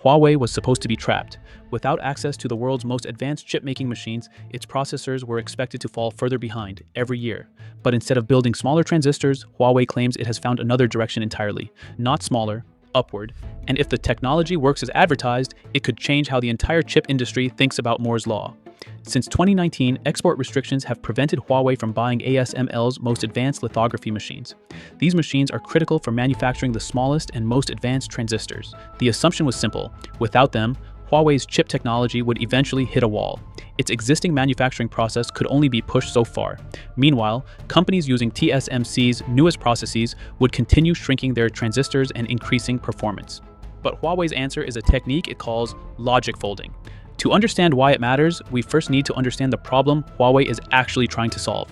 Huawei was supposed to be trapped. Without access to the world's most advanced chip-making machines, its processors were expected to fall further behind every year. But instead of building smaller transistors, Huawei claims it has found another direction entirely. Not smaller, upward. And if the technology works as advertised, it could change how the entire chip industry thinks about Moore's Law. Since 2019, export restrictions have prevented Huawei from buying ASML's most advanced lithography machines. These machines are critical for manufacturing the smallest and most advanced transistors. The assumption was simple: without them, Huawei's chip technology would eventually hit a wall. Its existing manufacturing process could only be pushed so far. Meanwhile, companies using TSMC's newest processes would continue shrinking their transistors and increasing performance. But Huawei's answer is a technique it calls logic folding. To understand why it matters, we first need to understand the problem Huawei is actually trying to solve.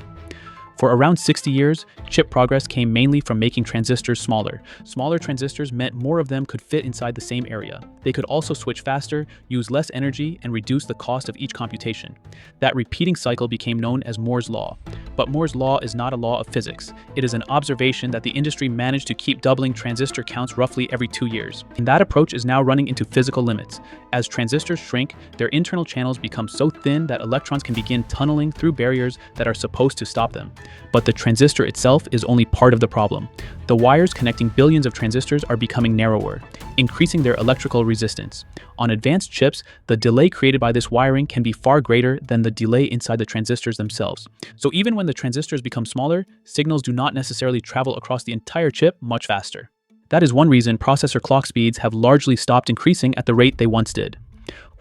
For around 60 years, chip progress came mainly from making transistors smaller. Smaller transistors meant more of them could fit inside the same area. They could also switch faster, use less energy, and reduce the cost of each computation. That repeating cycle became known as Moore's Law. But Moore's Law is not a law of physics. It is an observation that the industry managed to keep doubling transistor counts roughly every 2 years. And that approach is now running into physical limits. As transistors shrink, their internal channels become so thin that electrons can begin tunneling through barriers that are supposed to stop them. But the transistor itself is only part of the problem. The wires connecting billions of transistors are becoming narrower, increasing their electrical resistance. On advanced chips, the delay created by this wiring can be far greater than the delay inside the transistors themselves. So even when the transistors become smaller, signals do not necessarily travel across the entire chip much faster. That is one reason processor clock speeds have largely stopped increasing at the rate they once did.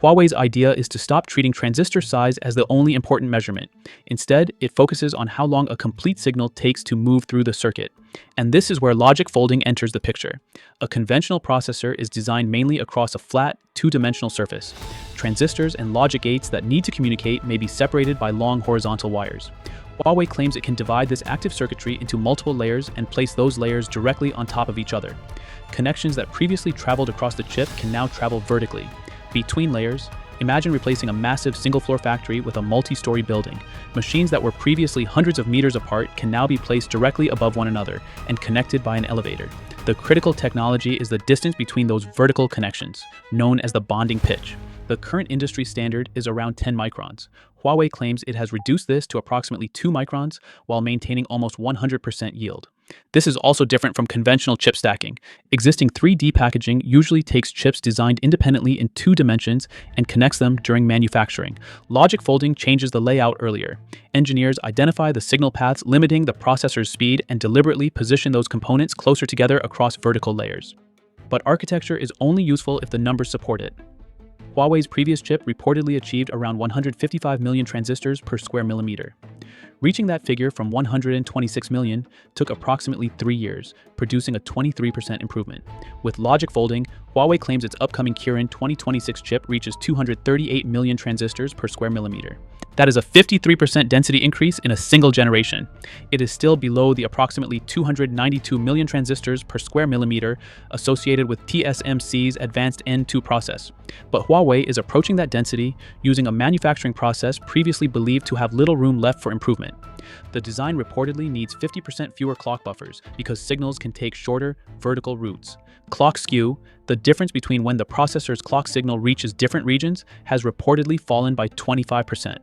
Huawei's idea is to stop treating transistor size as the only important measurement. Instead, it focuses on how long a complete signal takes to move through the circuit. And this is where logic folding enters the picture. A conventional processor is designed mainly across a flat, two-dimensional surface. Transistors and logic gates that need to communicate may be separated by long horizontal wires. Huawei claims it can divide this active circuitry into multiple layers and place those layers directly on top of each other. Connections that previously traveled across the chip can now travel vertically. Between layers, imagine replacing a massive single-floor factory with a multi-story building. Machines that were previously hundreds of meters apart can now be placed directly above one another and connected by an elevator. The critical technology is the distance between those vertical connections, known as the bonding pitch. The current industry standard is around 10 microns. Huawei claims it has reduced this to approximately 2 microns while maintaining almost 100% yield. This is also different from conventional chip stacking. Existing 3D packaging usually takes chips designed independently in 2 dimensions and connects them during manufacturing. Logic folding changes the layout earlier. Engineers identify the signal paths limiting the processor's speed and deliberately position those components closer together across vertical layers. But architecture is only useful if the numbers support it. Huawei's previous chip reportedly achieved around 155 million transistors per square millimeter. Reaching that figure from 126 million took approximately 3 years, producing a 23% improvement. With logic folding, Huawei claims its upcoming Kirin 2026 chip reaches 238 million transistors per square millimeter. That is a 53% density increase in a single generation. It is still below the approximately 292 million transistors per square millimeter associated with TSMC's advanced N2 process. But Huawei is approaching that density using a manufacturing process previously believed to have little room left for improvement. The design reportedly needs 50% fewer clock buffers because signals can take shorter, vertical routes. Clock skew, the difference between when the processor's clock signal reaches different regions, has reportedly fallen by 25%.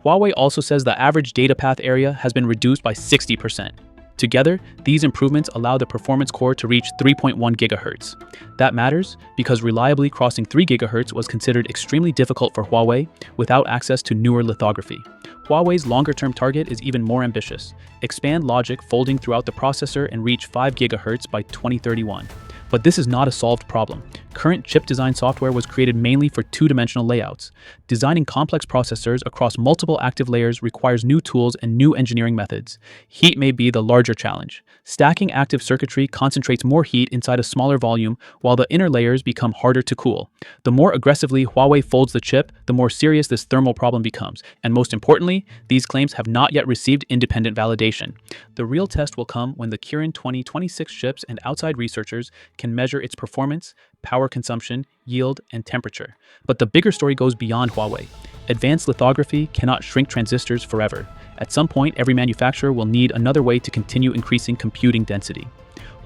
Huawei also says the average data path area has been reduced by 60%. Together, these improvements allow the performance core to reach 3.1 GHz. That matters because reliably crossing 3 GHz was considered extremely difficult for Huawei without access to newer lithography. Huawei's longer-term target is even more ambitious: expand logic folding throughout the processor and reach 5 GHz by 2031. But this is not a solved problem. Current chip design software was created mainly for two-dimensional layouts. Designing complex processors across multiple active layers requires new tools and new engineering methods. Heat may be the larger challenge. Stacking active circuitry concentrates more heat inside a smaller volume, while the inner layers become harder to cool. The more aggressively Huawei folds the chip, the more serious this thermal problem becomes. And most importantly, these claims have not yet received independent validation. The real test will come when the Kirin 2026 chips and outside researchers can measure its performance, power consumption, yield, and temperature. But the bigger story goes beyond Huawei. Advanced lithography cannot shrink transistors forever. At some point, every manufacturer will need another way to continue increasing computing density.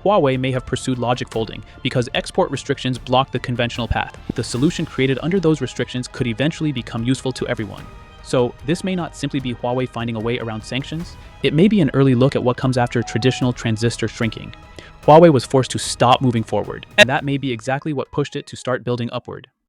Huawei may have pursued logic folding because export restrictions blocked the conventional path. The solution created under those restrictions could eventually become useful to everyone. So this may not simply be Huawei finding a way around sanctions. It may be an early look at what comes after traditional transistor shrinking. Huawei was forced to stop moving forward, and that may be exactly what pushed it to start building upward.